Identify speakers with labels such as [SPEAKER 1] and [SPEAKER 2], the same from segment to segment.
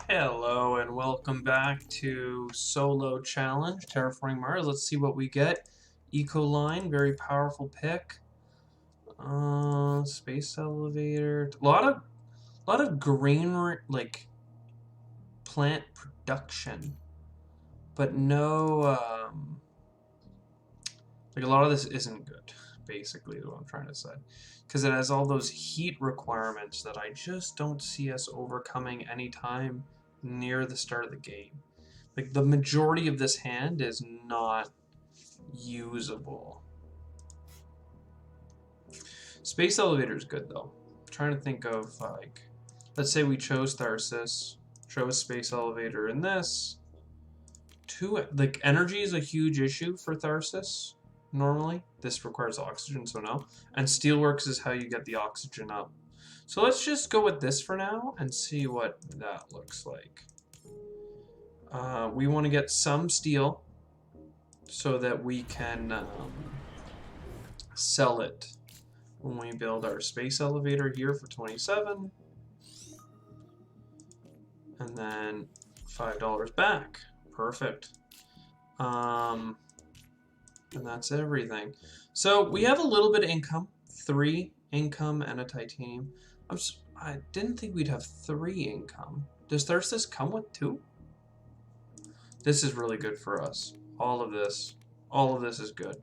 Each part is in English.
[SPEAKER 1] Hello and welcome back to Solo Challenge, Terraforming Mars. Let's see what we get. Eco Line, very powerful pick. Space elevator. A lot of green plant production, but no like a lot of this isn't good. Basically, is what I'm trying to say, because it has all those heat requirements that I just don't see us overcoming anytime near the start of the game. Like, the majority of this hand is not usable. Space elevator is good, though. I'm trying to think of, like, let's say we chose Tharsis, chose space elevator in this. Like, energy is a huge issue for Tharsis, normally. This requires oxygen, so no. And steelworks is how you get the oxygen up. So let's just go with this for now and see what that looks like. We want to get some steel so that we can sell it when we build our space elevator here for 27. And then $5 back. Perfect. And that's everything. So we have a little bit of income. 3 income and a titanium. I didn't think we'd have 3 income. Does Tharsis come with 2? This is really good for us. All of this is good.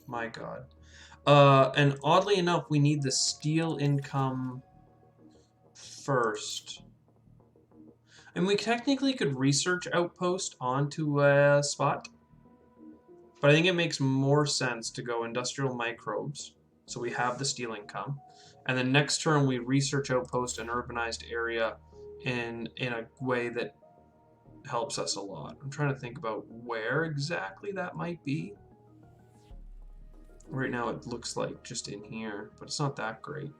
[SPEAKER 1] My God. And oddly enough, we need the steel income first. And we technically could research outpost onto a spot. But I think it makes more sense to go industrial microbes. So we have the steel income. And then next turn we research outpost an urbanized area in a way that helps us a lot. I'm trying to think about where exactly that might be. Right now it looks like just in here, but it's not that great.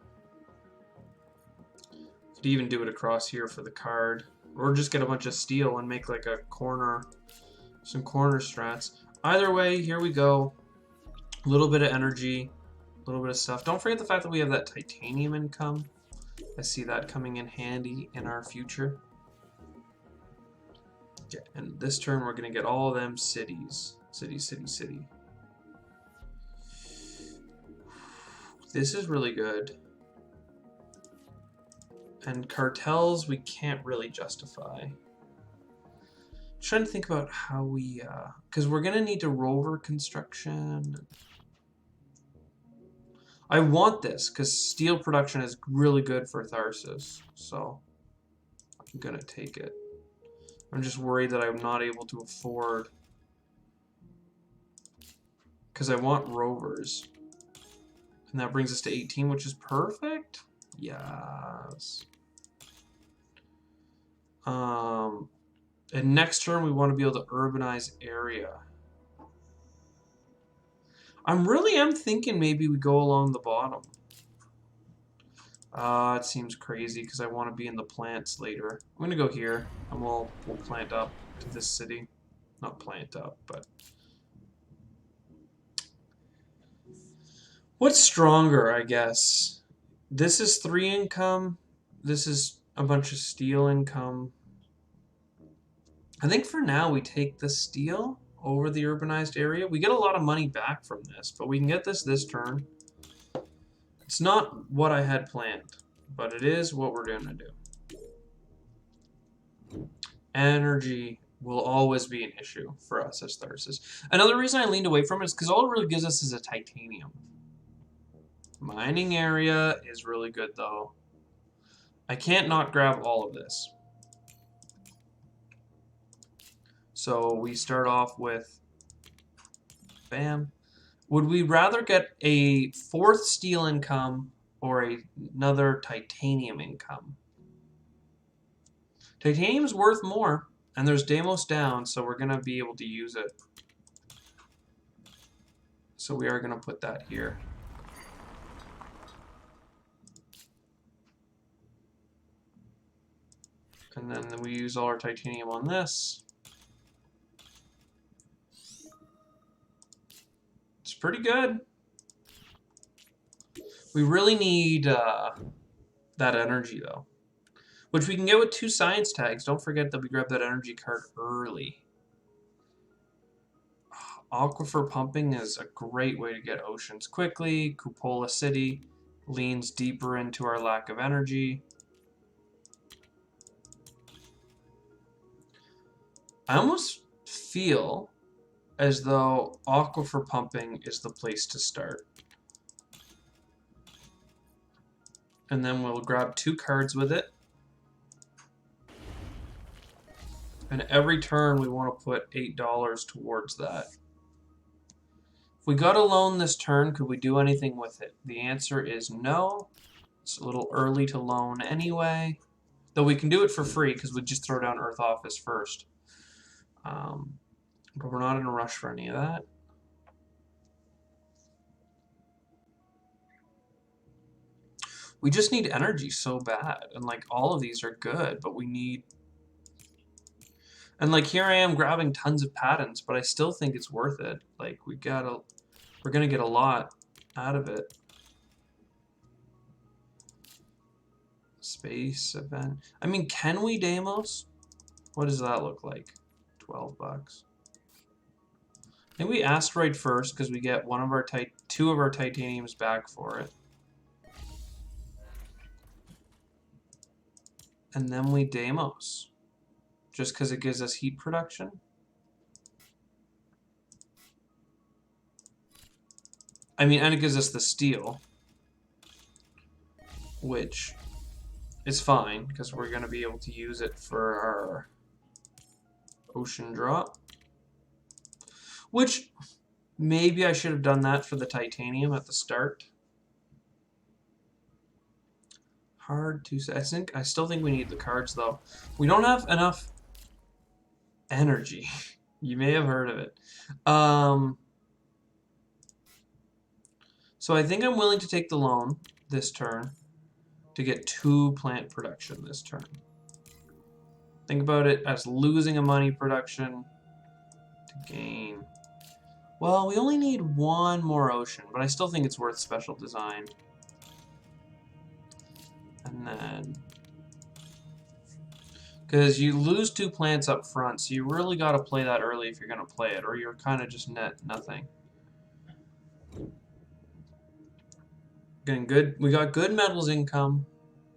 [SPEAKER 1] Could even do it across here for the card. Or just get a bunch of steel and make like a corner, some corner strats. Either way, here we go. A little bit of energy, a little bit of stuff. Don't forget the fact that we have that titanium income. I see that coming in handy in our future. Okay, and this turn we're going to get all of them cities. City, city, city. This is really good. And cartels we can't really justify. Trying to think about how we, because we're going to need to rover construction. I want this because steel production is really good for Tharsis, so I'm going to take it. I'm just worried that I'm not able to afford, because I want rovers. And that brings us to 18, which is perfect. Yes. And next turn we want to be able to urbanize area. I really am thinking maybe we go along the bottom. It seems crazy because I want to be in the plants later. I'm gonna go here and we'll plant up to this city. Not plant up, but what's stronger, I guess? This is 3 income. This is a bunch of steel income. I think for now we take the steel over the urbanized area. We get a lot of money back from this, but we can get this turn. It's not what I had planned, but it is what we're going to do. Energy will always be an issue for us as Tharsis. Another reason I leaned away from it is because all it really gives us is a titanium. Mining area is really good, though. I can't not grab all of this. So we start off with, bam. Would we rather get a 4th steel income or another titanium income? Titanium's worth more, and there's Deimos down, so we're going to be able to use it. So we are going to put that here. And then we use all our titanium on this. It's pretty good. We really need that energy, though. which we can get with 2 science tags. Don't forget that we grabbed that energy card early. Aquifer pumping is a great way to get oceans quickly. Cupola City leans deeper into our lack of energy. I almost feel as though aquifer pumping is the place to start. And then we'll grab 2 cards with it. And every turn we want to put $8 towards that. If we got a loan this turn, could we do anything with it? The answer is no. It's a little early to loan anyway. Though we can do it for free because we'd just throw down Earth Office first. But we're not in a rush for any of that. We just need energy so bad. And like all of these are good, but we need... And like here I am grabbing tons of patents, but I still think it's worth it. Like we're gonna get a lot out of it. Space event. I mean, can we Deimos? What does that look like? 12 bucks. I think we asteroid first because we get 2 of our titaniums back for it. And then we Deimos. Just because it gives us heat production. I mean, and it gives us the steel. Which is fine, because we're going to be able to use it for our ocean drop. Which, maybe I should have done that for the titanium at the start. Hard to say. I still think we need the cards, though. We don't have enough energy. You may have heard of it. So I think I'm willing to take the loan this turn to get 2 plant production this turn. Think about it as losing a money production to gain. Well, we only need 1 more ocean, but I still think it's worth special design. And then... Because you lose 2 plants up front, so you really got to play that early if you're going to play it, or you're kind of just net nothing. Getting good. We got good metals income.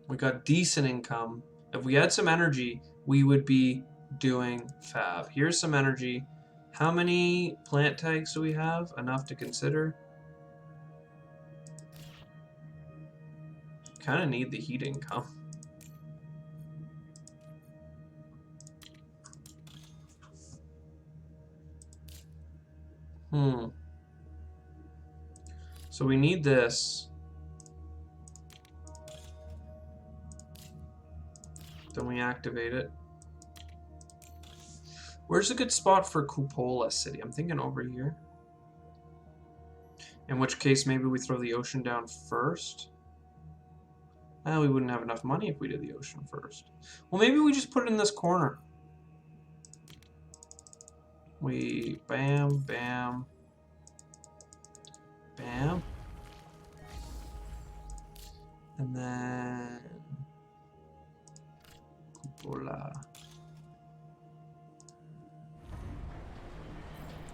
[SPEAKER 1] We got decent income. If we had some energy, we would be doing fab. Here's some energy. How many plant tags do we have? Enough to consider. Kind of need the heat income. So we need this. Then we activate it. Where's a good spot for Cupola City? I'm thinking over here. In which case, maybe we throw the ocean down first. We wouldn't have enough money if we did the ocean first. Well, maybe we just put it in this corner. We bam, bam, bam. And then Cupola.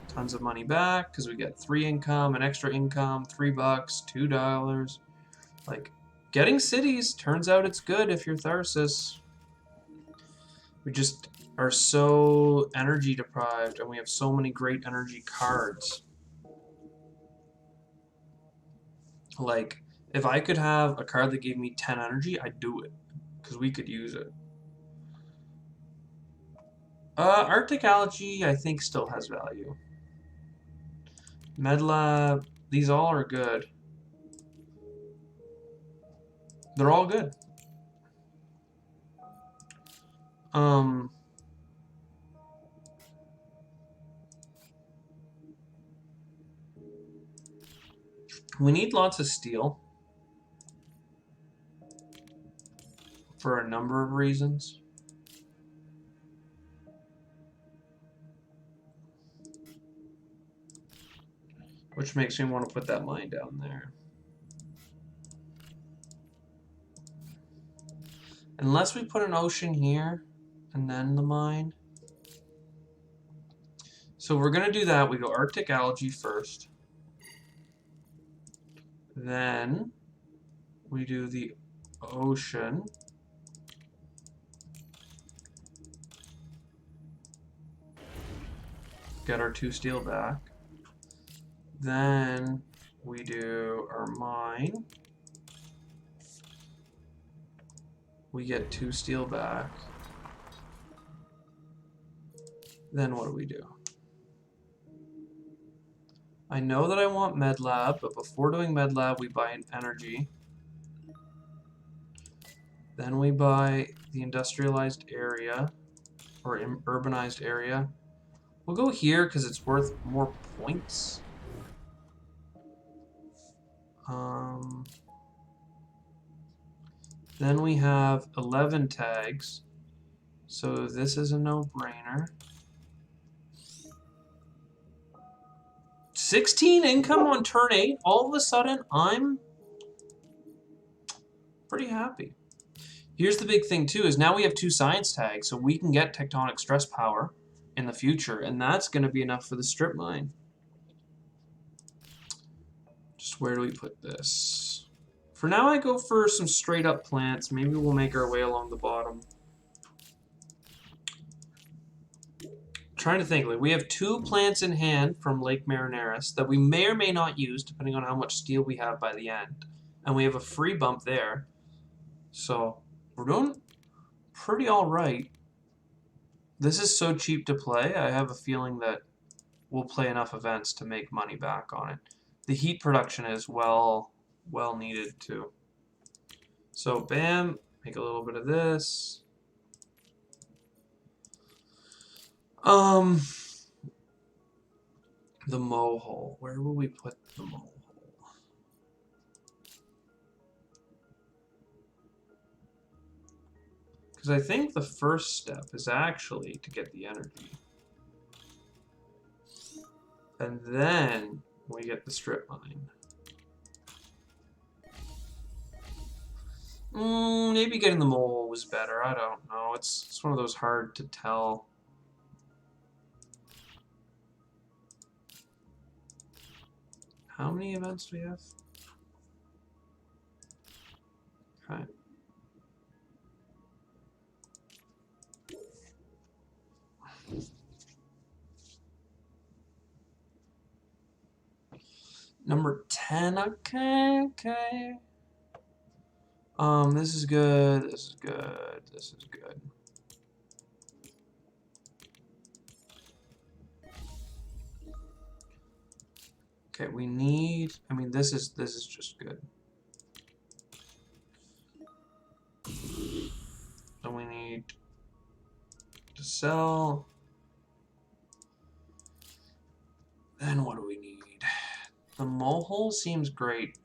[SPEAKER 1] Tons of money back because we get 3 income, an extra income, $3, $2. Like, getting cities, turns out it's good if you're Tharsis. We just are so energy deprived and we have so many great energy cards. Like, if I could have a card that gave me 10 energy, I'd do it. Because we could use it. Arctic Algae, I think, still has value. MedLab, these all are good. They're all good. We need lots of steel for a number of reasons. Which makes me want to put that mine down there. Unless we put an ocean here and then the mine. So we're going to do that. We go Arctic algae first. Then we do the ocean. Get our 2 steel back. Then we do our mine. We get 2 steel back. Then what do we do? I know that I want med lab, but before doing med lab, we buy an energy. Then we buy the industrialized area, or urbanized area. We'll go here because it's worth more points. Then we have 11 tags. So this is a no-brainer. 16 income on turn 8. All of a sudden, I'm pretty happy. Here's the big thing, too, is now we have 2 science tags, so we can get tectonic stress power in the future, and that's going to be enough for the strip mine. Just where do we put this? For now, I go for some straight-up plants. Maybe we'll make our way along the bottom. Trying to think, like, we have 2 plants in hand from Lake Marineris that we may or may not use depending on how much steel we have by the end. And we have a free bump there. So we're doing pretty alright. This is so cheap to play, I have a feeling that we'll play enough events to make money back on it. The heat production is well needed too. So bam, make a little bit of this. The mow hole. Where will we put the mow hole? Because I think the first step is actually to get the energy. And then we get the strip mine. Maybe getting the mow hole was better. I don't know. It's one of those hard to tell. How many events do we have? Okay. Number 10, okay. This is good, this is good, this is good. Okay, we need, I mean, this is just good. Then we need to sell. Then what do we need? The mow hole seems great,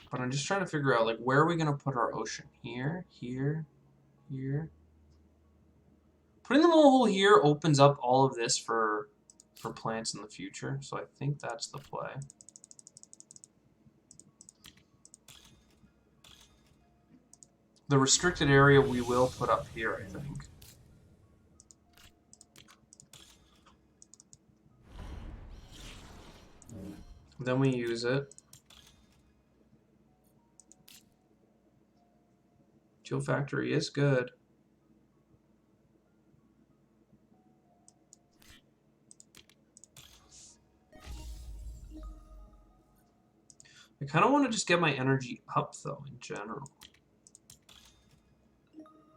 [SPEAKER 1] but I'm just trying to figure out, like, where are we going to put our ocean? Here, here, here. Putting the mow hole here opens up all of this for plants in the future, so I think that's the play. The restricted area we will put up here, I think. Then we use it. Fuel factory is good. I kind of want to just get my energy up, though, in general.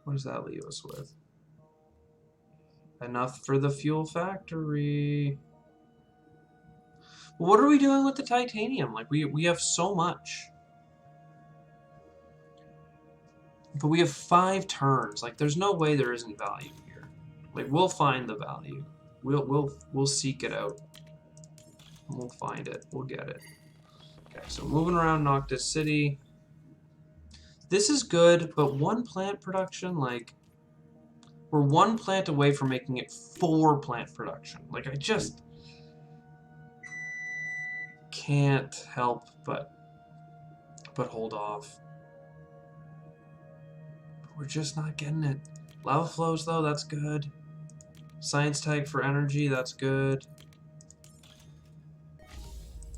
[SPEAKER 1] What does that leave us with? Enough for the fuel factory. What are we doing with the titanium? Like, we have so much. But we have 5 turns. Like, there's no way there isn't value here. Like, we'll find the value. We'll seek it out. We'll find it. We'll get it. Okay, so moving around Noctis City. This is good, but 1 plant production, like, we're 1 plant away from making it 4 plant production. Like, I just can't help but hold off. We're just not getting it. Lava flows, though, that's good. Science tag for energy, that's good.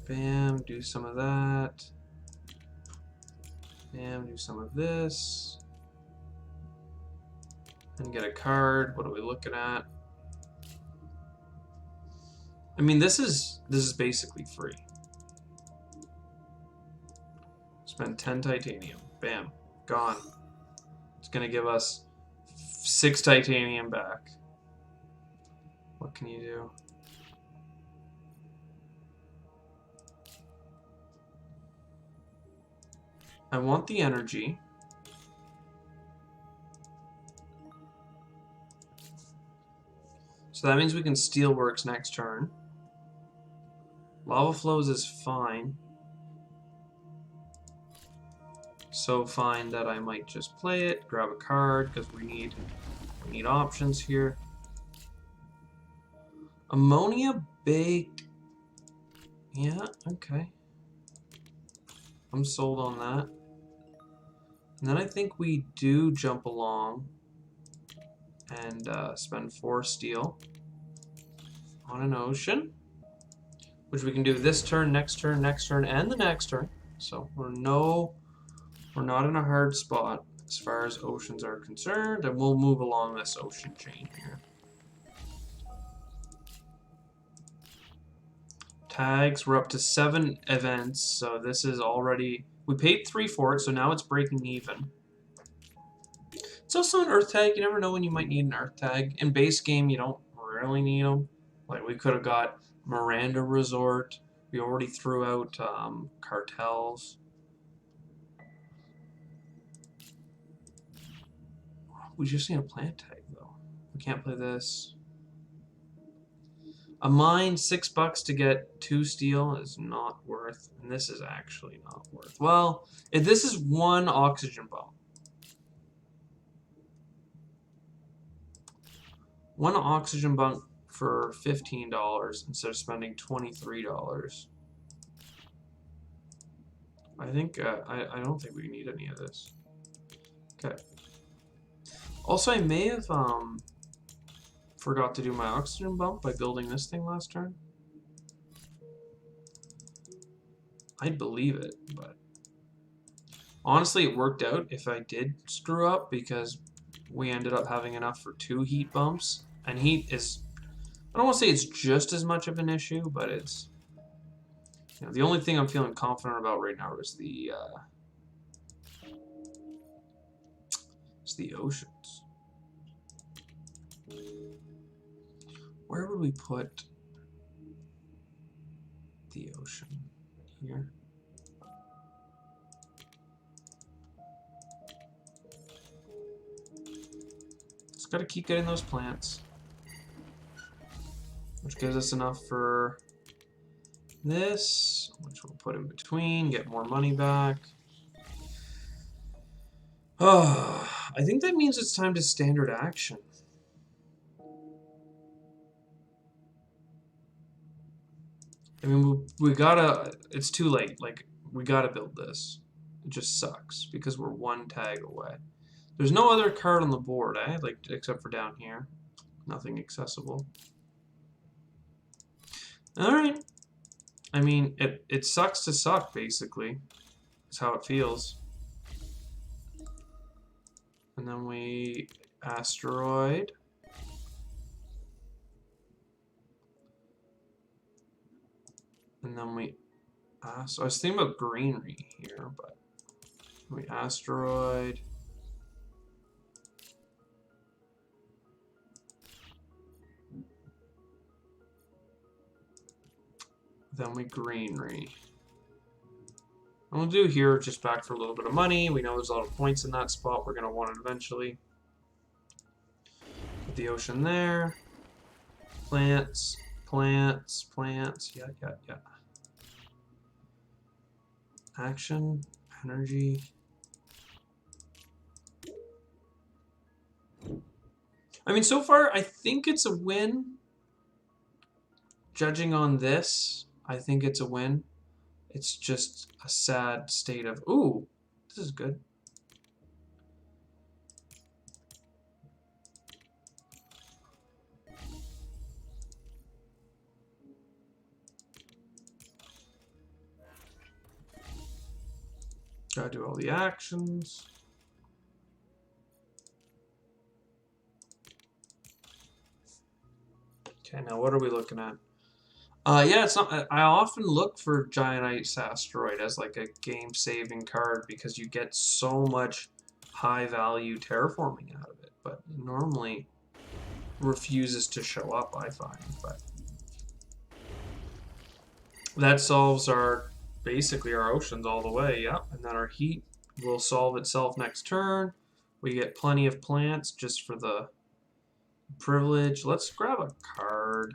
[SPEAKER 1] Bam, do some of that. Bam, do some of this. And get a card. What are we looking at? I mean, this is basically free. Spend 10 titanium. Bam, gone. It's gonna give us 6 titanium back. What can you do? I want the energy. So that means we can steelworks next turn. Lava flows is fine. So fine that I might just play it, grab a card, because we need options here. Ammonia baked. Yeah, okay. I'm sold on that. And then I think we do jump along and spend 4 steel on an ocean, which we can do this turn, next turn, and the next turn. So we're not in a hard spot as far as oceans are concerned, and we'll move along this ocean chain here. Tags, we're up to 7 events, so this is already... We paid 3 for it, so now it's breaking even. It's also an Earth tag. You never know when you might need an Earth tag. In base game, you don't really need them. Like, we could have got Miranda Resort. We already threw out cartels. We just need a plant tag, though. We can't play this. A mine, $6 to get 2 steel is not worth, and this is actually not worth. Well, if this is 1 oxygen bomb. 1 oxygen bump for $15 instead of spending $23. I think I don't think we need any of this. Okay. Also, I may have forgot to do my oxygen bump by building this thing last turn. I'd believe it, but honestly, it worked out if I did screw up because we ended up having enough for 2 heat bumps. And heat is, I don't want to say it's just as much of an issue, but it's, you know, the only thing I'm feeling confident about right now is the oceans. Where would we put the ocean? Here. Just got to keep getting those plants, which gives us enough for this, which we'll put in between, get more money back. Oh, I think that means it's time to standard action. I mean, we gotta, it's too late. Like, we gotta build this. It just sucks because we're 1 tag away. There's no other card on the board, eh? Like, except for down here. Nothing accessible. Alright. I mean, it sucks to suck, basically. That's how it feels. And then we asteroid. And then we so I was thinking about greenery here, but we asteroid. Then we greenery. And we'll do here just back for a little bit of money. We know there's a lot of points in that spot. We're going to want it eventually. Put the ocean there. Plants, plants, plants. Yeah. Action, energy. I mean, so far, I think it's a win. Judging on this, I think it's a win. It's just a sad state of, ooh, this is good. Gotta do all the actions. Okay, now what are we looking at? Yeah, it's not. I often look for Giant Ice Asteroid as like a game-saving card because you get so much high-value terraforming out of it, but it normally refuses to show up, I find. But that solves our basically our oceans all the way. Yep, and then our heat will solve itself next turn. We get plenty of plants just for the privilege. Let's grab a card.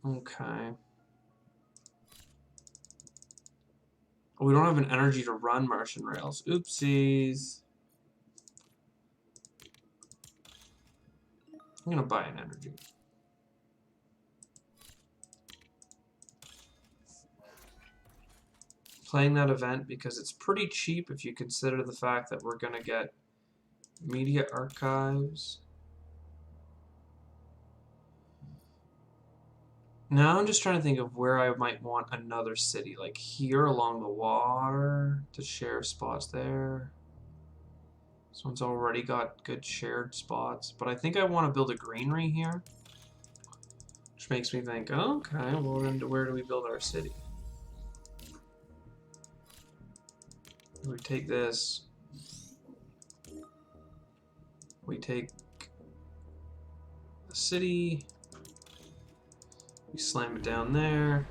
[SPEAKER 1] Okay. We don't have an energy to run Martian rails. Oopsies. I'm gonna buy an energy. Playing that event because it's pretty cheap if you consider the fact that we're gonna get media archives. Now I'm just trying to think of where I might want another city, like here along the water to share spots there. This one's already got good shared spots, but I think I want to build a greenery here, which makes me think, okay, well then where do we build our city? We take this, we take the city, we slam it down there.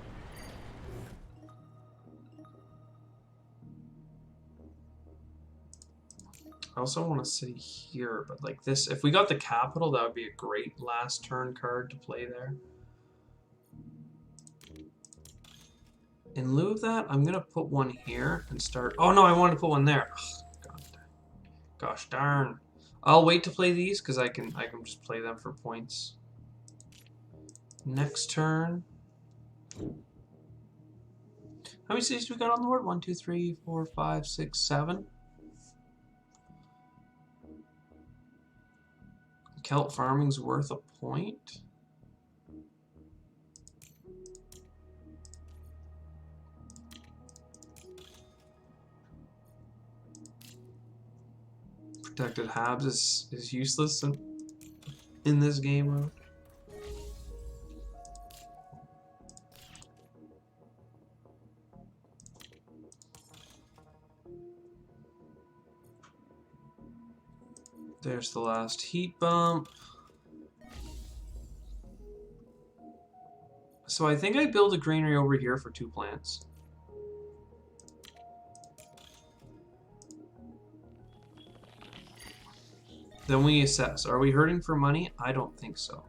[SPEAKER 1] I also want a city here, but like this, if we got the capital, that would be a great last turn card to play there. In lieu of that, I'm gonna put one here and start. Oh no, I wanted to put one there. Oh, gosh darn. I'll wait to play these because I can just play them for points. Next turn. How many cities do we got on the board? 1, 2, 3, 4, 5, 6, 7. Kelp farming's worth a point. Protected Habs is useless in this game mode. There's the last heat bump. So I think I build a greenery over here for 2 plants. Then we assess. Are we hurting for money? I don't think so.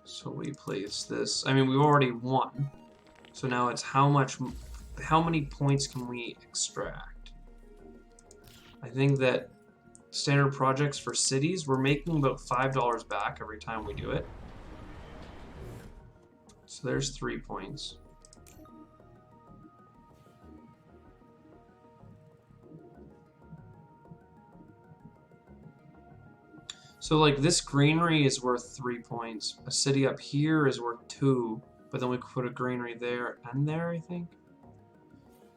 [SPEAKER 1] So we place this. I mean, we've already won. So now it's how many points can we extract? I think that standard projects for cities, we're making about $5 back every time we do it. So there's 3 points. So like this greenery is worth 3 points. A city up here is worth 2, but then we could put a greenery there and there, I think.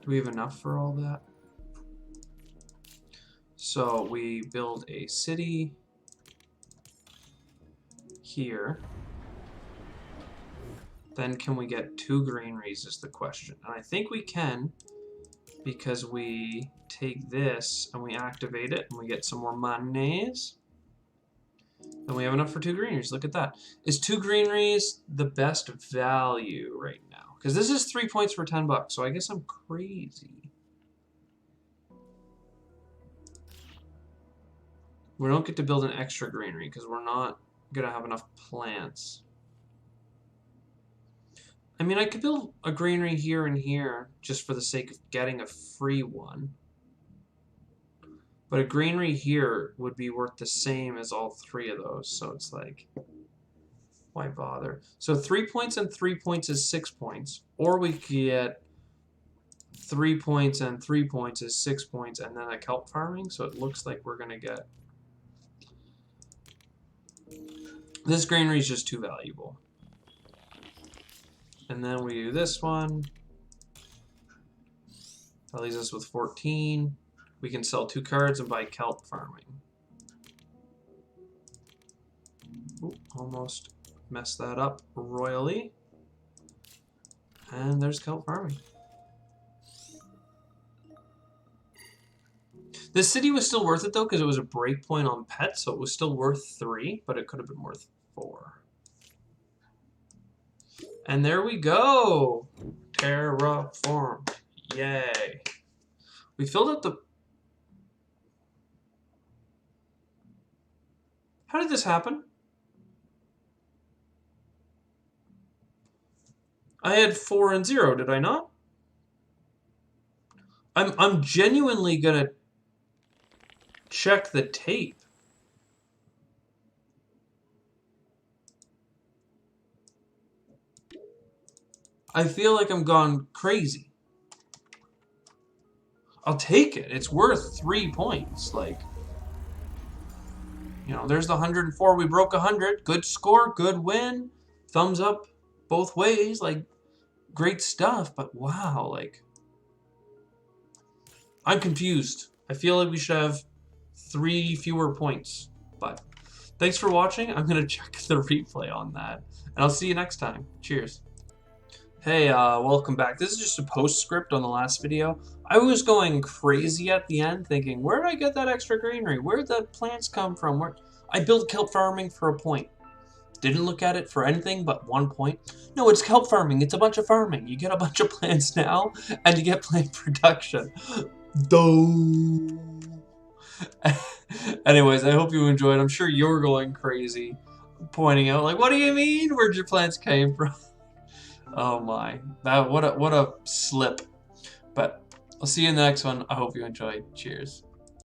[SPEAKER 1] Do we have enough for all that? So we build a city here. Then can we get 2 greeneries is the question. And I think we can because we take this and we activate it and we get some more monies. Then we have enough for 2 greeneries. Look at that. Is 2 greeneries the best value right now? Because this is 3 points for 10 bucks, so I guess I'm crazy. We don't get to build an extra greenery because we're not going to have enough plants. I mean, I could build a greenery here and here just for the sake of getting a free one. But a greenery here would be worth the same as all 3 of those. So it's like, why bother? So 3 points and 3 points is 6 points. Or we could get 3 points and 3 points is 6 points and then a kelp farming. So it looks like we're going to get... This greenery is just too valuable. And then we do this one. That leaves us with 14. We can sell 2 cards and buy kelp farming. Ooh, almost messed that up royally. And there's kelp farming. This city was still worth it though, because it was a breakpoint on pets, so it was still worth 3, but it could have been worth 4. And there we go! Terraformed. Yay. We filled up the... How did this happen? I had 4 and 0, did I not? I'm genuinely gonna check the tape. I feel like I'm gone crazy. I'll take it. It's worth 3 points. Like, you know, there's the 104. We broke 100. Good score. Good win. Thumbs up both ways. Like, great stuff. But wow, like, I'm confused. I feel like we should have 3 fewer points. But thanks for watching. I'm going to check the replay on that. And I'll see you next time. Cheers. Hey, welcome back. This is just a postscript on the last video. I was going crazy at the end thinking, where did I get that extra greenery? Where did the plants come from? Where I built kelp farming for a point. Didn't look at it for anything but 1 point. No, it's kelp farming. It's a bunch of farming. You get a bunch of plants now, and you get plant production. Doh. Anyways, I hope you enjoyed. I'm sure you're going crazy, pointing out, like, what do you mean? Where'd your plants came from? Oh my, that what a slip. But I'll see you in the next one. I hope you enjoyed. Cheers.